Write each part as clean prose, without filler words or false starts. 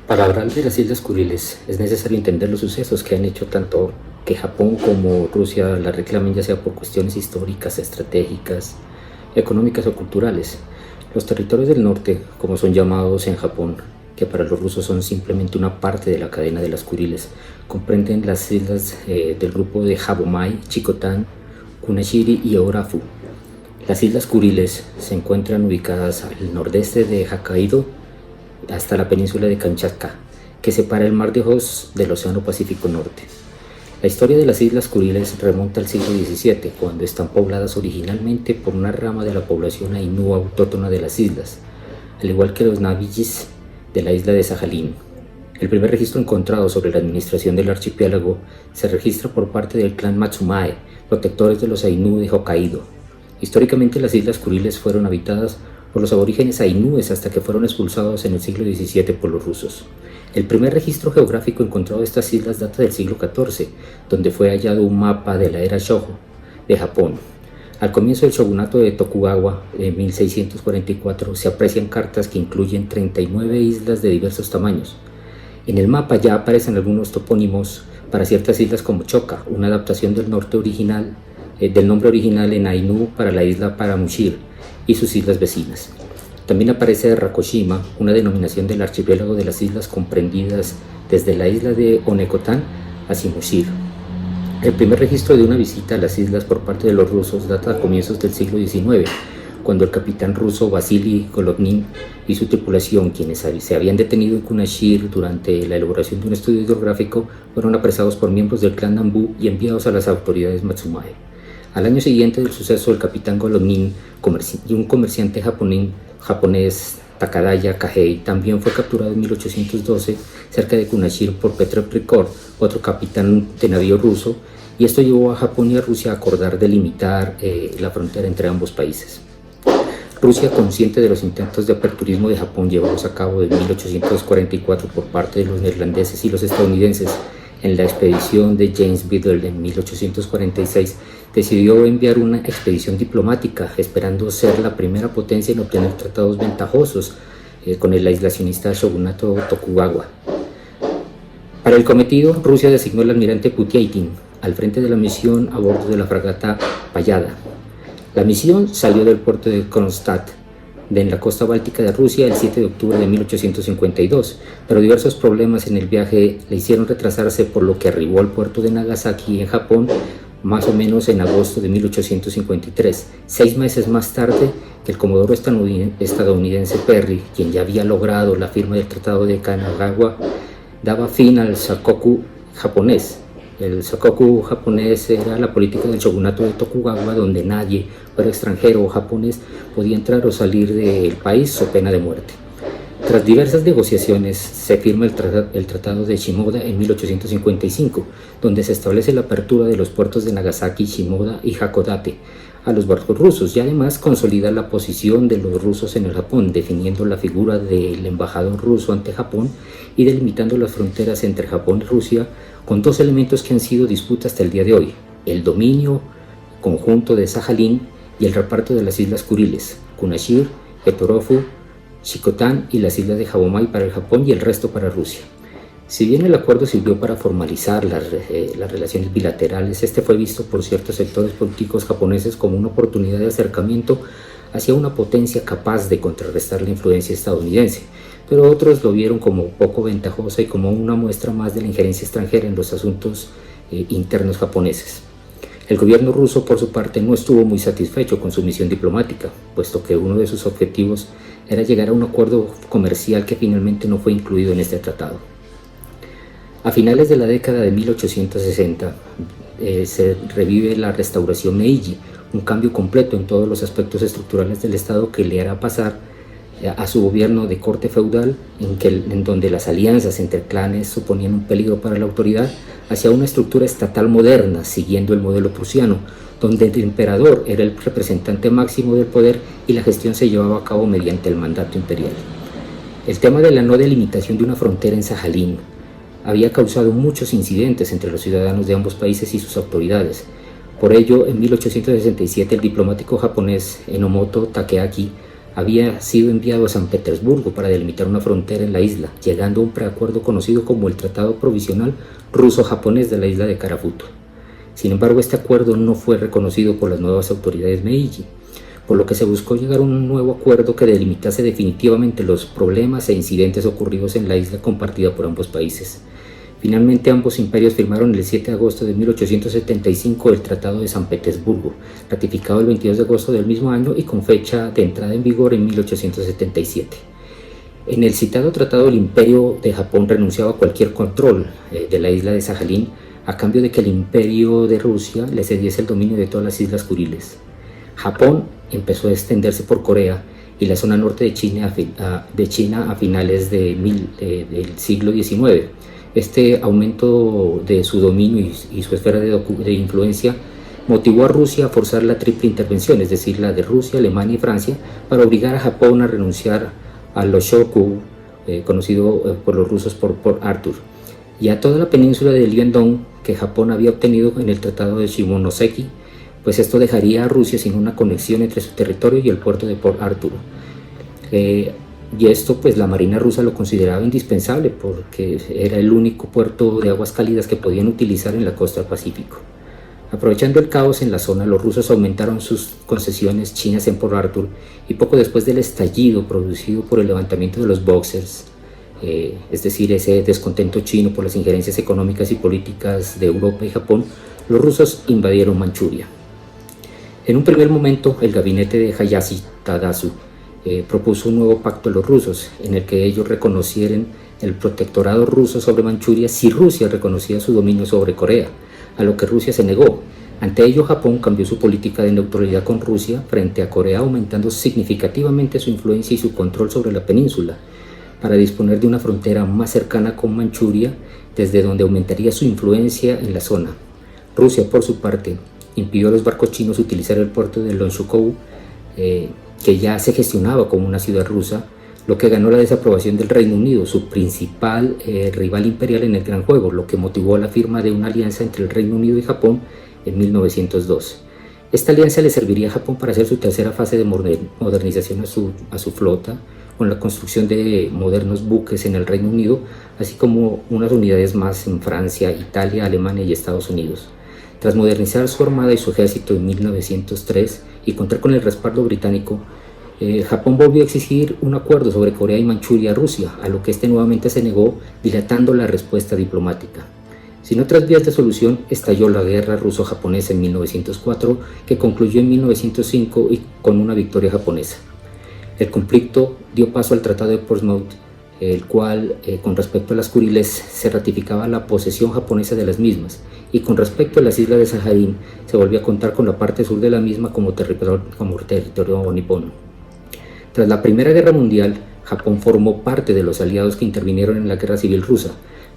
Para hablar de las Islas Kuriles es necesario entender los sucesos que han hecho tanto que Japón como Rusia la reclamen, ya sea por cuestiones históricas, estratégicas, económicas o culturales. Los territorios del norte, como son llamados en Japón, que para los rusos son simplemente una parte de la cadena de las Kuriles, comprenden las islas del grupo de Habomai, Chikotan, Kunashiri y Orafu. Las Islas Kuriles se encuentran ubicadas al nordeste de Hokkaido hasta la península de Kamchatka, que separa el Mar de Ojotsk del Océano Pacífico Norte. La historia de las Islas Kuriles remonta al siglo XVII, cuando están pobladas originalmente por una rama de la población ainú autóctona de las islas, al igual que los Navijis de la isla de Sajalín. El primer registro encontrado sobre la administración del archipiélago se registra por parte del clan Matsumae, protectores de los ainú de Hokkaido. Históricamente las Islas Kuriles fueron habitadas por los aborígenes ainúes hasta que fueron expulsados en el siglo XVII por los rusos. El primer registro geográfico encontrado de estas islas data del siglo XIV, donde fue hallado un mapa de la era Shōgo de Japón. Al comienzo del shogunato de Tokugawa, en 1644, se aprecian cartas que incluyen 39 islas de diversos tamaños. En el mapa ya aparecen algunos topónimos para ciertas islas como Choka, una adaptación del nombre original en ainú para la isla Paramushir y sus islas vecinas. También aparece Rakoshima, una denominación del archipiélago de las islas comprendidas desde la isla de Onekotan a Shimoshir. El primer registro de una visita a las islas por parte de los rusos data a comienzos del siglo XIX, cuando el capitán ruso Vasily Golovnin y su tripulación, quienes se habían detenido en Kunashir durante la elaboración de un estudio hidrográfico, fueron apresados por miembros del clan Nambu y enviados a las autoridades Matsumae. Al año siguiente del suceso, el capitán Golovnin y un comerciante japonés, Takadaya Kahei, también fue capturado en 1812 cerca de Kunashir por Petro Prikor, otro capitán de navío ruso, y esto llevó a Japón y a Rusia a acordar delimitar la frontera entre ambos países. Rusia, consciente de los intentos de aperturismo de Japón llevados a cabo en 1844 por parte de los neerlandeses y los estadounidenses en la expedición de James Biddle en 1846, decidió enviar una expedición diplomática, esperando ser la primera potencia en obtener tratados ventajosos con el aislacionista shogunato Tokugawa. Para el cometido, Rusia designó al almirante Putiaitin al frente de la misión a bordo de la fragata Pallada. La misión salió del puerto de Kronstadt, en la costa báltica de Rusia, el 7 de octubre de 1852, pero diversos problemas en el viaje le hicieron retrasarse, por lo que arribó al puerto de Nagasaki, en Japón, más o menos en agosto de 1853, 6 meses más tarde que el comodoro estadounidense Perry, quien ya había logrado la firma del Tratado de Kanagawa, daba fin al Sakoku japonés. El Sakoku japonés era la política del shogunato de Tokugawa, donde nadie, fuera extranjero o japonés, podía entrar o salir del país so pena de muerte. Tras diversas negociaciones, se firma el Tratado de Shimoda en 1855, donde se establece la apertura de los puertos de Nagasaki, Shimoda y Hakodate a los barcos rusos, y además consolida la posición de los rusos en el Japón, definiendo la figura del embajador ruso ante Japón y delimitando las fronteras entre Japón y Rusia, con dos elementos que han sido disputa hasta el día de hoy: el dominio conjunto de Sajalín y el reparto de las Islas Kuriles, Kunashir, Etorofu, Chikotan y las islas de Habomai para el Japón y el resto para Rusia. Si bien el acuerdo sirvió para formalizar las relaciones bilaterales, este fue visto por ciertos sectores políticos japoneses como una oportunidad de acercamiento hacia una potencia capaz de contrarrestar la influencia estadounidense, pero otros lo vieron como poco ventajosa y como una muestra más de la injerencia extranjera en los asuntos internos japoneses. El gobierno ruso, por su parte, no estuvo muy satisfecho con su misión diplomática, puesto que uno de sus objetivos era llegar a un acuerdo comercial que finalmente no fue incluido en este tratado. A finales de la década de 1860 se revive la restauración Meiji, un cambio completo en todos los aspectos estructurales del Estado que le hará pasar a su gobierno de corte feudal, en donde las alianzas entre clanes suponían un peligro para la autoridad, hacia una estructura estatal moderna, siguiendo el modelo prusiano, donde el emperador era el representante máximo del poder y la gestión se llevaba a cabo mediante el mandato imperial. El tema de la no delimitación de una frontera en Sajalín había causado muchos incidentes entre los ciudadanos de ambos países y sus autoridades. Por ello, en 1867 el diplomático japonés Enomoto Takeaki había sido enviado a San Petersburgo para delimitar una frontera en la isla, llegando a un preacuerdo conocido como el Tratado Provisional Ruso-Japonés de la isla de Karafuto. Sin embargo, este acuerdo no fue reconocido por las nuevas autoridades Meiji, por lo que se buscó llegar a un nuevo acuerdo que delimitase definitivamente los problemas e incidentes ocurridos en la isla compartida por ambos países. Finalmente, ambos imperios firmaron el 7 de agosto de 1875 el Tratado de San Petersburgo, ratificado el 22 de agosto del mismo año y con fecha de entrada en vigor en 1877. En el citado tratado, el Imperio de Japón renunciaba a cualquier control de la isla de Sajalín a cambio de que el Imperio de Rusia le cediese el dominio de todas las islas Kuriles. Japón empezó a extenderse por Corea y la zona norte de China a finales del siglo XIX. Este aumento de su dominio y su esfera de influencia motivó a Rusia a forzar la triple intervención, es decir, la de Rusia, Alemania y Francia, para obligar a Japón a renunciar a Loshoku, conocido por los rusos por Port Arthur, y a toda la península de Liuandong que Japón había obtenido en el Tratado de Shimonoseki, pues esto dejaría a Rusia sin una conexión entre su territorio y el puerto de Port Arthur. Y esto pues la marina rusa lo consideraba indispensable porque era el único puerto de aguas cálidas que podían utilizar en la costa del Pacífico. Aprovechando el caos en la zona, los rusos aumentaron sus concesiones chinas en Port Arthur y poco después del estallido producido por el levantamiento de los Boxers, es decir, ese descontento chino por las injerencias económicas y políticas de Europa y Japón, los rusos invadieron Manchuria. En un primer momento, el gabinete de Hayashi Tadasu propuso un nuevo pacto a los rusos, en el que ellos reconocieran el protectorado ruso sobre Manchuria si Rusia reconocía su dominio sobre Corea, a lo que Rusia se negó. Ante ello, Japón cambió su política de neutralidad con Rusia frente a Corea, aumentando significativamente su influencia y su control sobre la península, para disponer de una frontera más cercana con Manchuria, desde donde aumentaría su influencia en la zona. Rusia, por su parte, impidió a los barcos chinos utilizar el puerto de Longshūkou, que ya se gestionaba como una ciudad rusa, lo que ganó la desaprobación del Reino Unido, su principal rival imperial en el Gran Juego, lo que motivó la firma de una alianza entre el Reino Unido y Japón en 1902. Esta alianza le serviría a Japón para hacer su tercera fase de modernización a su flota, con la construcción de modernos buques en el Reino Unido, así como unas unidades más en Francia, Italia, Alemania y Estados Unidos. Tras modernizar su armada y su ejército en 1903 y contar con el respaldo británico, Japón volvió a exigir un acuerdo sobre Corea y Manchuria a Rusia, a lo que este nuevamente se negó, dilatando la respuesta diplomática. Sin otras vías de solución, estalló la guerra ruso-japonesa en 1904, que concluyó en 1905 y con una victoria japonesa. El conflicto dio paso al Tratado de Portsmouth, el cual, con respecto a las Kuriles, se ratificaba la posesión japonesa de las mismas, y con respecto a las islas de Sajalín, se volvió a contar con la parte sur de la misma como territorio nipón. Tras la Primera Guerra Mundial, Japón formó parte de los aliados que intervinieron en la Guerra Civil Rusa.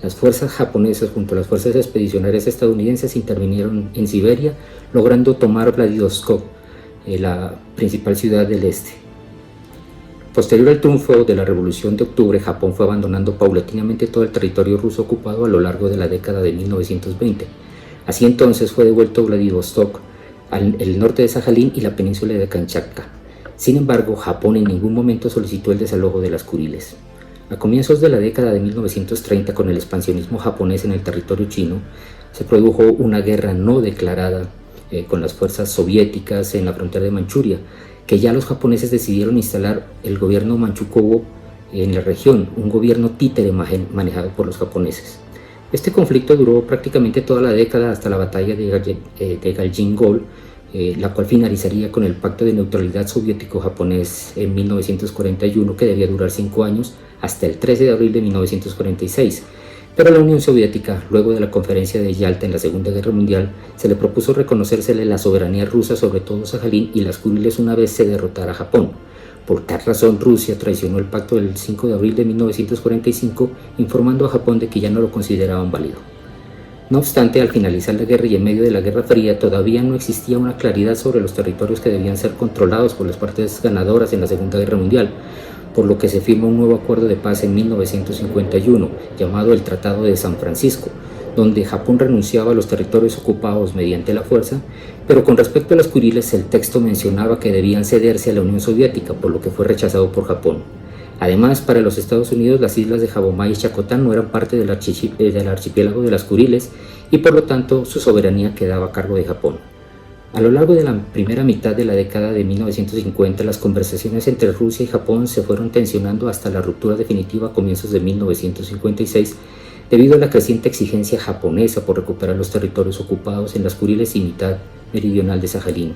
Las fuerzas japonesas junto a las fuerzas expedicionarias estadounidenses intervinieron en Siberia, logrando tomar Vladivostok, la principal ciudad del este. Posterior al triunfo de la Revolución de Octubre, Japón fue abandonando paulatinamente todo el territorio ruso ocupado a lo largo de la década de 1920. Así entonces fue devuelto Vladivostok, el norte de Sajalín y la península de Kamchatka. Sin embargo, Japón en ningún momento solicitó el desalojo de las Kuriles. A comienzos de la década de 1930, con el expansionismo japonés en el territorio chino, se produjo una guerra no declarada con las fuerzas soviéticas en la frontera de Manchuria, que ya los japoneses decidieron instalar el gobierno Manchukuo en la región, un gobierno títere manejado por los japoneses. Este conflicto duró prácticamente toda la década hasta la batalla de Galjin-Gol, la cual finalizaría con el Pacto de Neutralidad Soviético-Japonés en 1941, que debía durar 5 años, hasta el 13 de abril de 1946. Pero a la Unión Soviética, luego de la conferencia de Yalta en la Segunda Guerra Mundial, se le propuso reconocérsele la soberanía rusa sobre todo Sajalín y las Kuriles una vez se derrotara a Japón. Por tal razón, Rusia traicionó el pacto del 5 de abril de 1945, informando a Japón de que ya no lo consideraban válido. No obstante, al finalizar la guerra y en medio de la Guerra Fría, todavía no existía una claridad sobre los territorios que debían ser controlados por las partes ganadoras en la Segunda Guerra Mundial, por lo que se firma un nuevo acuerdo de paz en 1951, llamado el Tratado de San Francisco, donde Japón renunciaba a los territorios ocupados mediante la fuerza, pero con respecto a las Kuriles el texto mencionaba que debían cederse a la Unión Soviética, por lo que fue rechazado por Japón. Además, para los Estados Unidos, las islas de Jabomai y Chacotán no eran parte del archipiélago de las Kuriles y por lo tanto su soberanía quedaba a cargo de Japón. A lo largo de la primera mitad de la década de 1950, las conversaciones entre Rusia y Japón se fueron tensionando hasta la ruptura definitiva a comienzos de 1956, debido a la creciente exigencia japonesa por recuperar los territorios ocupados en las Kuriles y mitad meridional de Sajalín.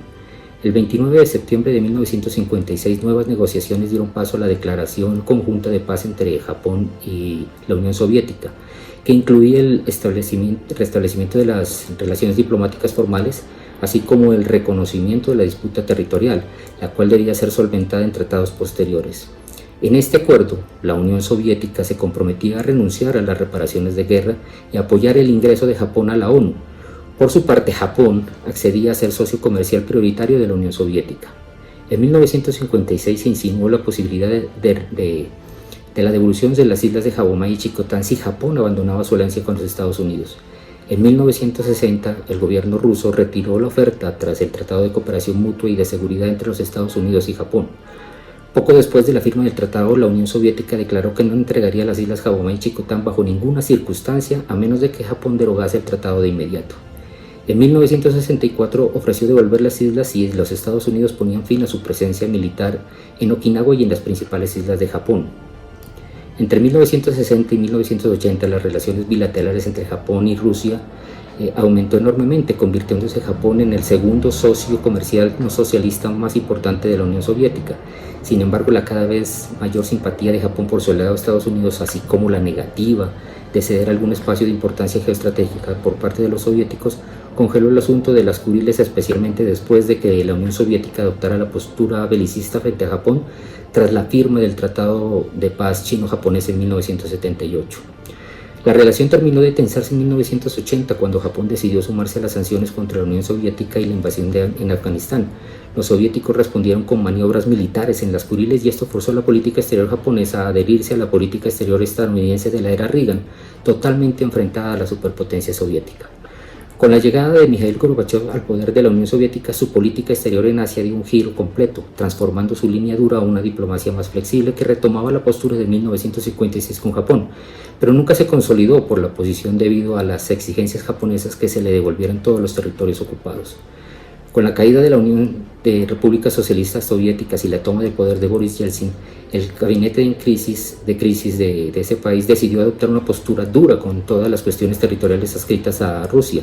El 29 de septiembre de 1956, nuevas negociaciones dieron paso a la Declaración Conjunta de Paz entre Japón y la Unión Soviética, que incluía el restablecimiento de las relaciones diplomáticas formales, así como el reconocimiento de la disputa territorial, la cual debía ser solventada en tratados posteriores. En este acuerdo, la Unión Soviética se comprometía a renunciar a las reparaciones de guerra y a apoyar el ingreso de Japón a la ONU. Por su parte, Japón accedía a ser socio comercial prioritario de la Unión Soviética. En 1956 se insinuó la posibilidad de la devolución de las islas de Jabomai y Chicotán si Japón abandonaba su alianza con los Estados Unidos. En 1960, el gobierno ruso retiró la oferta tras el Tratado de Cooperación Mutua y de Seguridad entre los Estados Unidos y Japón. Poco después de la firma del tratado, la Unión Soviética declaró que no entregaría las islas Jabomai y Chicotán bajo ninguna circunstancia, a menos de que Japón derogase el tratado de inmediato. En 1964 ofreció devolver las islas si los Estados Unidos ponían fin a su presencia militar en Okinawa y en las principales islas de Japón. Entre 1960 y 1980 las relaciones bilaterales entre Japón y Rusia aumentó enormemente, convirtiéndose Japón en el segundo socio comercial no socialista más importante de la Unión Soviética. Sin embargo, la cada vez mayor simpatía de Japón por su aliado Estados Unidos, así como la negativa de ceder algún espacio de importancia geoestratégica por parte de los soviéticos, congeló el asunto de las Kuriles, especialmente después de que la Unión Soviética adoptara la postura belicista frente a Japón tras la firma del Tratado de Paz Chino-Japonés en 1978. La relación terminó de tensarse en 1980 cuando Japón decidió sumarse a las sanciones contra la Unión Soviética y la invasión en Afganistán. Los soviéticos respondieron con maniobras militares en las Kuriles y esto forzó a la política exterior japonesa a adherirse a la política exterior estadounidense de la era Reagan, totalmente enfrentada a la superpotencia soviética. Con la llegada de Mikhail Gorbachev al poder de la Unión Soviética, su política exterior en Asia dio un giro completo, transformando su línea dura a una diplomacia más flexible que retomaba la postura de 1956 con Japón, pero nunca se consolidó por la oposición debido a las exigencias japonesas que se le devolvieran todos los territorios ocupados. Con la caída de la Unión de Repúblicas Socialistas Soviéticas y la toma del poder de Boris Yeltsin, el gabinete de crisis de ese país decidió adoptar una postura dura con todas las cuestiones territoriales adscritas a Rusia,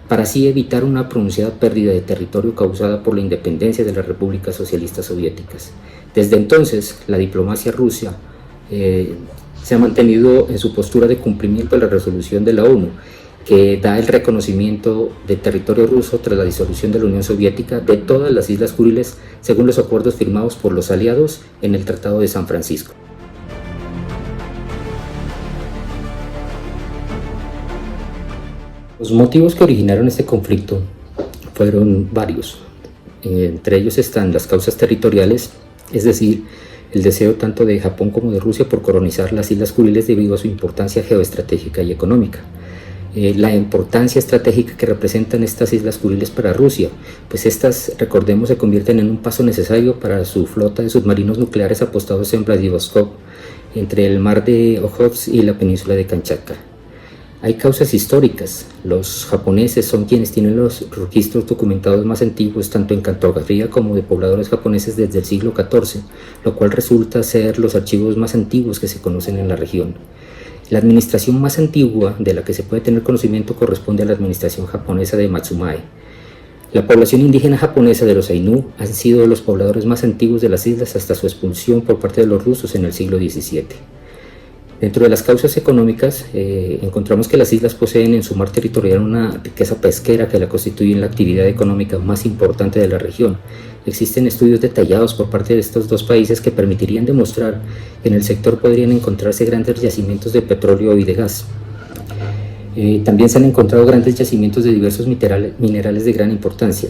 para así evitar una pronunciada pérdida de territorio causada por la independencia de las repúblicas socialistas soviéticas. Desde entonces, la diplomacia rusa se ha mantenido en su postura de cumplimiento de la resolución de la ONU, que da el reconocimiento de territorio ruso tras la disolución de la Unión Soviética de todas las islas Kuriles según los acuerdos firmados por los aliados en el Tratado de San Francisco. Los motivos que originaron este conflicto fueron varios. Entre ellos están las causas territoriales, es decir, el deseo tanto de Japón como de Rusia por colonizar las islas Kuriles debido a su importancia geoestratégica y económica. La importancia estratégica que representan estas islas Kuriles para Rusia, pues estas, recordemos, se convierten en un paso necesario para su flota de submarinos nucleares apostados en Vladivostok, entre el mar de Ojotsk y la península de Kamchatka. Hay causas históricas. Los japoneses son quienes tienen los registros documentados más antiguos tanto en cartografía como de pobladores japoneses desde el siglo XIV, lo cual resulta ser los archivos más antiguos que se conocen en la región. La administración más antigua de la que se puede tener conocimiento corresponde a la administración japonesa de Matsumae. La población indígena japonesa de los Ainu han sido los pobladores más antiguos de las islas hasta su expulsión por parte de los rusos en el siglo XVII. Dentro de las causas económicas, encontramos que las islas poseen en su mar territorial una riqueza pesquera que la constituye en la actividad económica más importante de la región. Existen estudios detallados por parte de estos dos países que permitirían demostrar que en el sector podrían encontrarse grandes yacimientos de petróleo y de gas. También se han encontrado grandes yacimientos de diversos minerales de gran importancia.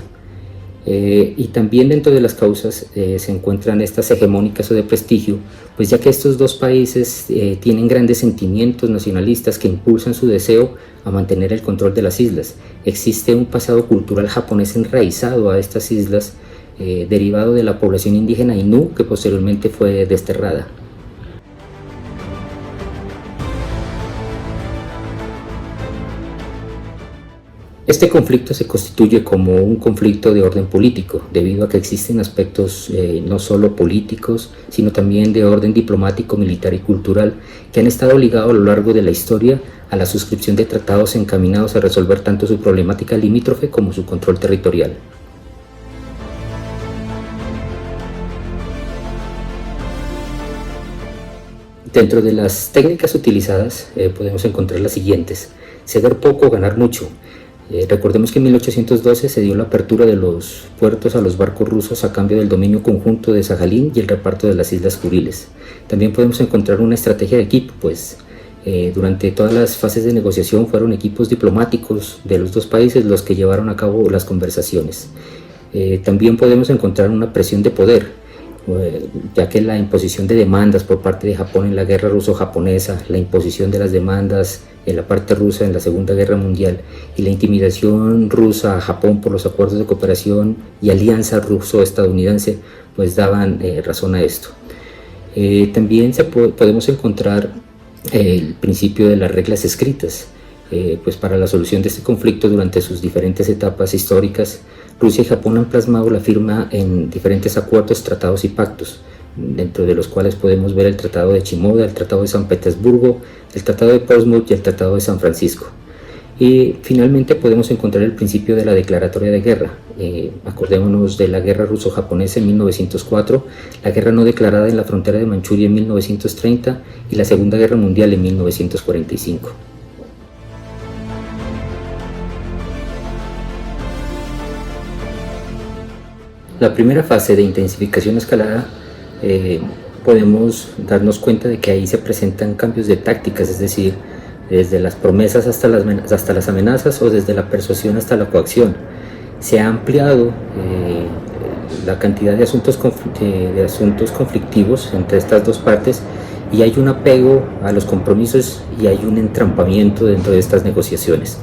Y también dentro de las causas se encuentran estas hegemónicas o de prestigio, pues ya que estos dos países tienen grandes sentimientos nacionalistas que impulsan su deseo a mantener el control de las islas. Existe un pasado cultural japonés enraizado a estas islas, derivado de la población indígena Inú, que posteriormente fue desterrada. Este conflicto se constituye como un conflicto de orden político, debido a que existen aspectos no solo políticos, sino también de orden diplomático, militar y cultural, que han estado ligados a lo largo de la historia a la suscripción de tratados encaminados a resolver tanto su problemática limítrofe como su control territorial. Dentro de las técnicas utilizadas podemos encontrar las siguientes: ceder poco, ganar mucho. Recordemos que en 1812 se dio la apertura de los puertos a los barcos rusos a cambio del dominio conjunto de Sajalín y el reparto de las Islas Kuriles. También podemos encontrar una estrategia de equipo, pues durante todas las fases de negociación fueron equipos diplomáticos de los dos países los que llevaron a cabo las conversaciones. También podemos encontrar una presión de poder, ya que la imposición de demandas por parte de Japón en la guerra ruso-japonesa, la imposición de las demandas en la parte rusa en la Segunda Guerra Mundial y la intimidación rusa a Japón por los acuerdos de cooperación y alianza ruso-estadounidense, pues daban razón a esto. También podemos encontrar el principio de las reglas escritas, pues para la solución de este conflicto durante sus diferentes etapas históricas. Rusia y Japón han plasmado la firma en diferentes acuerdos, tratados y pactos, dentro de los cuales podemos ver el Tratado de Shimoda, el Tratado de San Petersburgo, el Tratado de Portsmouth y el Tratado de San Francisco. Y finalmente podemos encontrar el principio de la declaratoria de guerra. Acordémonos de la guerra ruso-japonesa en 1904, la guerra no declarada en la frontera de Manchuria en 1930 y la Segunda Guerra Mundial en 1945. La primera fase de intensificación escalada, podemos darnos cuenta de que ahí se presentan cambios de tácticas, es decir, desde las promesas hasta las amenazas o desde la persuasión hasta la coacción. Se ha ampliado la cantidad de asuntos conflictivos entre estas dos partes y hay un apego a los compromisos y hay un entrampamiento dentro de estas negociaciones.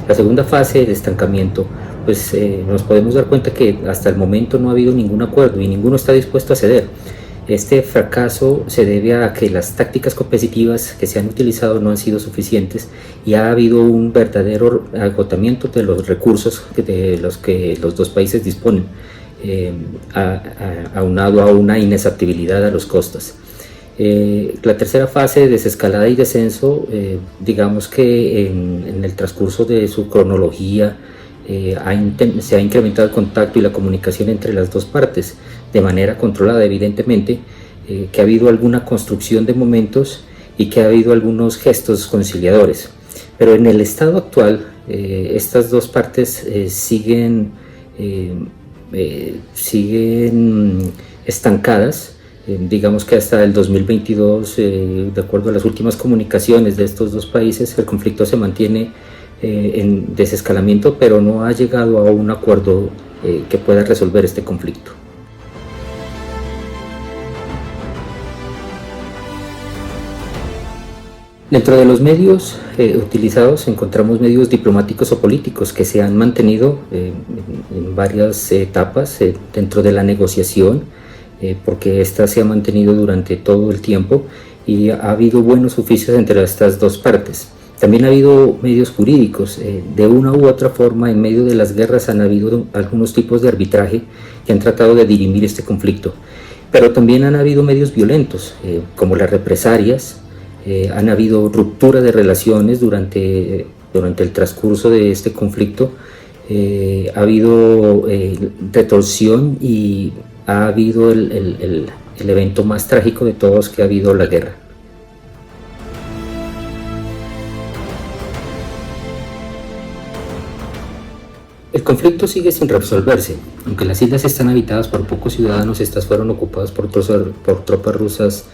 La segunda fase de estancamiento, pues nos podemos dar cuenta que hasta el momento no ha habido ningún acuerdo y ninguno está dispuesto a ceder. Este fracaso se debe a que las tácticas competitivas que se han utilizado no han sido suficientes y ha habido un verdadero agotamiento de los recursos de los que los dos países disponen, aunado a una inexhaustibilidad a los costos. La tercera fase, desescalada y descenso, digamos que en el transcurso de su cronología se ha incrementado el contacto y la comunicación entre las dos partes de manera controlada, evidentemente, que ha habido alguna construcción de momentos y que ha habido algunos gestos conciliadores, pero en el estado actual estas dos partes siguen estancadas. Digamos que hasta el 2022, de acuerdo a las últimas comunicaciones de estos dos países, el conflicto se mantiene en desescalamiento, pero no ha llegado a un acuerdo que pueda resolver este conflicto. Dentro de los medios utilizados encontramos medios diplomáticos o políticos que se han mantenido en varias etapas dentro de la negociación, porque esta se ha mantenido durante todo el tiempo y ha habido buenos oficios entre estas dos partes. También ha habido medios jurídicos, de una u otra forma en medio de las guerras han habido algunos tipos de arbitraje que han tratado de dirimir este conflicto, pero también han habido medios violentos, como las represalias, han habido ruptura de relaciones durante el transcurso de este conflicto, ha habido retorsión y ha habido el evento más trágico de todos, que ha habido la guerra. El conflicto sigue sin resolverse. Aunque las islas están habitadas por pocos ciudadanos, estas fueron ocupadas por tropas rusas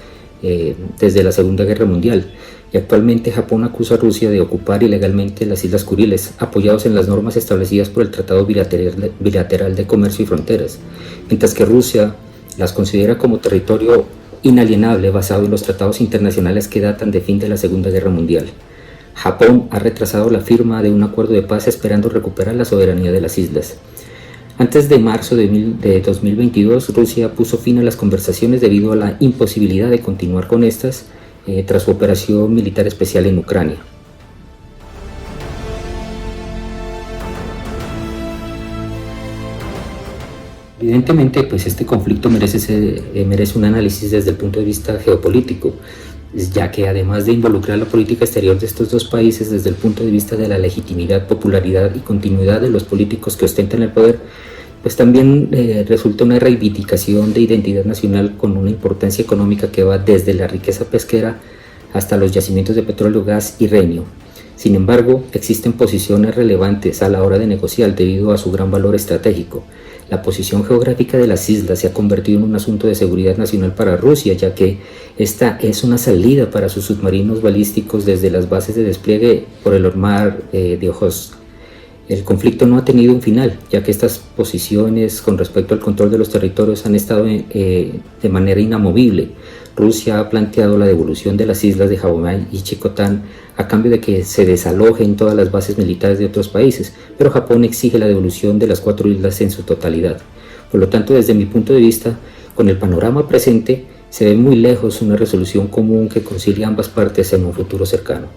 desde la Segunda Guerra Mundial. y actualmente Japón acusa a Rusia de ocupar ilegalmente las Islas Kuriles, apoyados en las normas establecidas por el Tratado Bilateral de Comercio y Fronteras, mientras que Rusia las considera como territorio inalienable basado en los tratados internacionales que datan de fin de la Segunda Guerra Mundial. Japón ha retrasado la firma de un acuerdo de paz esperando recuperar la soberanía de las islas. Antes de marzo de 2022, Rusia puso fin a las conversaciones debido a la imposibilidad de continuar con estas tras su operación militar especial en Ucrania. Evidentemente, pues este conflicto merece un análisis desde el punto de vista geopolítico, ya que además de involucrar la política exterior de estos dos países desde el punto de vista de la legitimidad, popularidad y continuidad de los políticos que ostentan el poder, pues también resulta una reivindicación de identidad nacional con una importancia económica que va desde la riqueza pesquera hasta los yacimientos de petróleo, gas y renio. Sin embargo, existen posiciones relevantes a la hora de negociar debido a su gran valor estratégico. La posición geográfica de las islas se ha convertido en un asunto de seguridad nacional para Rusia, ya que esta es una salida para sus submarinos balísticos desde las bases de despliegue por el mar de Ojotsk. El conflicto no ha tenido un final, ya que estas posiciones con respecto al control de los territorios han estado de manera inamovible. Rusia ha planteado la devolución de las islas de Hawái y Chikotán a cambio de que se desalojen todas las bases militares de otros países, pero Japón exige la devolución de las 4 islas en su totalidad. Por lo tanto, desde mi punto de vista, con el panorama presente, se ve muy lejos una resolución común que concilie ambas partes en un futuro cercano.